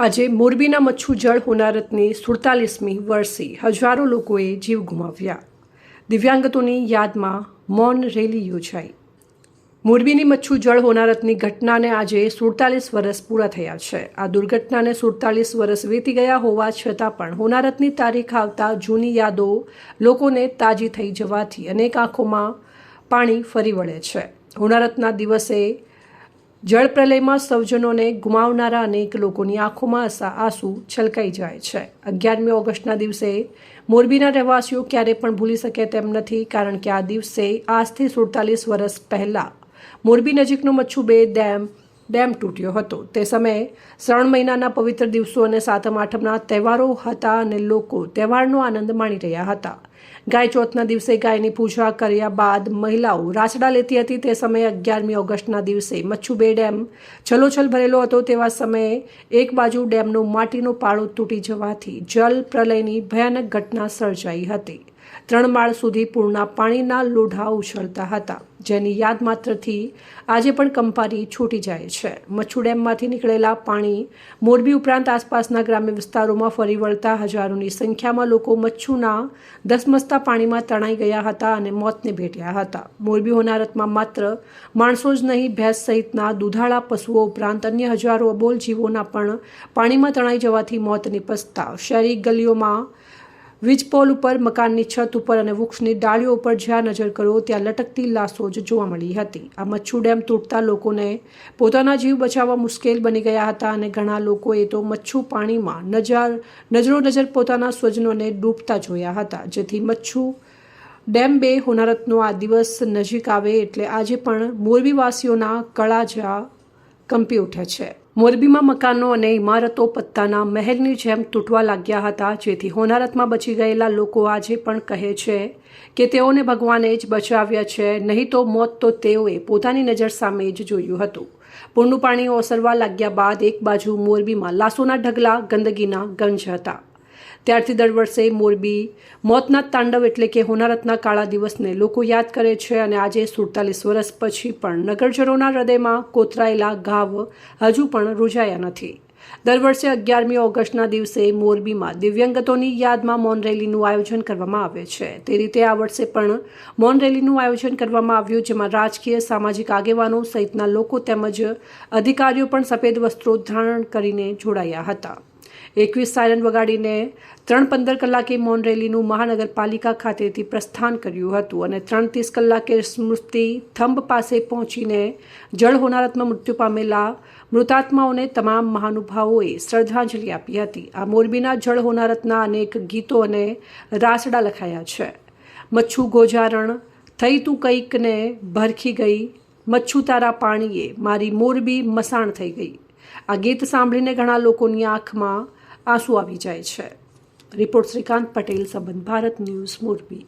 આજે મોરબીના મચ્છુ જળ હોનારતની 47મી વર્ષે હજારો લોકોએ જીવ ગુમાવ્યા। દિવ્યાંગતોની યાદમાં મૌન રેલી યોજાઈ। મોરબીની મચ્છુ જળ હોનારતની ઘટનાને આજે 47 વર્ષ પૂરા થયા છે। આ દુર્ઘટનાને 47 વર્ષ વીતી ગયા હોવા છતાં પણ હોનારતની તારીખ આવતા જૂની યાદો લોકોને તાજી થઈ જવાથી અનેક આંખોમાં પાણી ફરી વળે છે। હોનારતના દિવસે જળ પ્રલયમાં સૌજનોને ગુમાવનારા અનેક લોકોની આંખોમાં આંસુ છલકાઈ જાય છે। 11મી ઓગસ્ટના દિવસે મોરબીના રહેવાસીઓ ક્યારે પણ ભૂલી શકે તેમ નથી, કારણ કે આ દિવસે આજથી 47 વર્ષ પહેલાં મોરબી નજીકનો મચ્છુ બે ડેમ તૂટ્યો હતો। તે સમયે શ્રાવણ મહિનાના પવિત્ર દિવસો અને સાતમ આઠમના તહેવારો હતા અને લોકો તહેવારનો આનંદ માણી રહ્યા હતા। ગાય ચોથના દિવસે ગાયની પૂજા કર્યા બાદ મહિલાઓ રાસડા લેતી હતી। તે સમયે 11મી ઓગસ્ટના દિવસે મચ્છુ બે ડેમ છલોછલ ભરેલો હતો। તેવા સમયે એક બાજુ ડેમનો માટીનો પાળો તૂટી જવાથી જળ પ્રલયની ભયાનક ઘટના સર્જાઈ હતી। 3 માળ સુધી પૂરના પાણીના લોઢા ઉછળતા હતા, જેની યાદ માત્રથી આજે પણ કંપારી છૂટી જાય છે। મચ્છુ ડેમમાંથી નીકળેલા પાણી મોરબી ઉપરાંત આસપાસના ગ્રામ્ય વિસ્તારોમાં ફરી વળતા હજારોની સંખ્યામાં લોકો મચ્છુના ધસમસતા પાણીમાં તણાઈ ગયા હતા અને મોતને ભેટ્યા હતા। મોરબી હોનારતમાં માત્ર માણસો જ નહીં, ભેંસ સહિતના દૂધાળા પશુઓ ઉપરાંત અન્ય હજારો અબોલ જીવોના પણ પાણીમાં તણાઈ જવાથી મોત નિપજતા શહેરી ગલીઓમાં, વીજપોલ ઉપર, મકાનની છત ઉપર અને વૃક્ષની ડાળીઓ ઉપર જ્યાં નજર કરો ત્યાં લટકતી લાશો જ જોવા મળી હતી। આ મચ્છુ ડેમ તૂટતા લોકોને પોતાના જીવ બચાવવા મુશ્કેલ બની ગયા હતા અને ઘણા લોકોએ તો મચ્છુ પાણીમાં નજર પોતાના સ્વજનોને ડૂબતા જોયા હતા, જેથી મચ્છુ ડેમ બે હોનારતનો આ દિવસ નજીક આવે એટલે આજે પણ મોરબીવાસીઓના કળાજા કંપી ઉઠે છે। મોરબીમાં મકાનો અને ઇમારતો પત્તાના મહેલની જેમ તૂટવા લાગ્યા હતા, જેથી હોનારતમાં બચી ગયેલા લોકો આજે પણ કહે છે કે તેઓને ભગવાને જ બચાવ્યા છે, નહીં તો મોત તો તેઓએ પોતાની નજર સામે જ જોયું હતું। પૂરનું પાણી ઓસરવા લાગ્યા બાદ એક બાજુ મોરબીમાં લાશોના ઢગલા, ગંદકીના ગંજ હતા। ત્યારથી દર વર્ષે મોરબી મોતના તાંડવ એટલે કે હોનારતના કાળા દિવસને લોકો યાદ કરે છે અને આજે 47 વર્ષ પછી પણ નગરજનોના હૃદયમાં કોતરાયેલા ઘાવ હજુ પણ રૂઝાયા નથી। દર વર્ષે 11મી ઓગસ્ટના દિવસે મોરબીમાં દિવ્યાંગતોની યાદમાં મૌન રેલીનું આયોજન કરવામાં આવે છે। તે રીતે આ વર્ષે પણ મૌન રેલીનું આયોજન કરવામાં આવ્યું, જેમાં રાજકીય, સામાજિક આગેવાનો સહિતના લોકો તેમજ અધિકારીઓ પણ સફેદ વસ્ત્રો ધારણ કરીને જોડાયા હતા। 21 સાયરન વગાડીને 3:15 કલાકે મૌન રેલીનું મહાનગરપાલિકા ખાતેથી પ્રસ્થાન કર્યું હતું અને 3:30 કલાકે સ્મૃતિ થંભ પાસે પહોંચીને જળ હોનારતમાં મૃત્યુ પામેલા મૃતાત્માઓને તમામ મહાનુભાવોએ શ્રદ્ધાંજલિ આપી હતી। આ મોરબીના જળ હોનારતના અનેક ગીતો અને રાસડા લખાયા છે। મચ્છુ ગોજારણ થઈ તું કંઈક ને ભરખી ગઈ, મચ્છુ તારા પાણીએ મારી મોરબી મસાણ થઈ ગઈ। આ ગીત સાંભળીને ઘણા લોકોની આંખમાં આંસુ આવી જાય છે। રિપોર્ટ શ્રીકાંત પટેલ, સંબંધ ભારત ન્યૂઝ, મોરબી।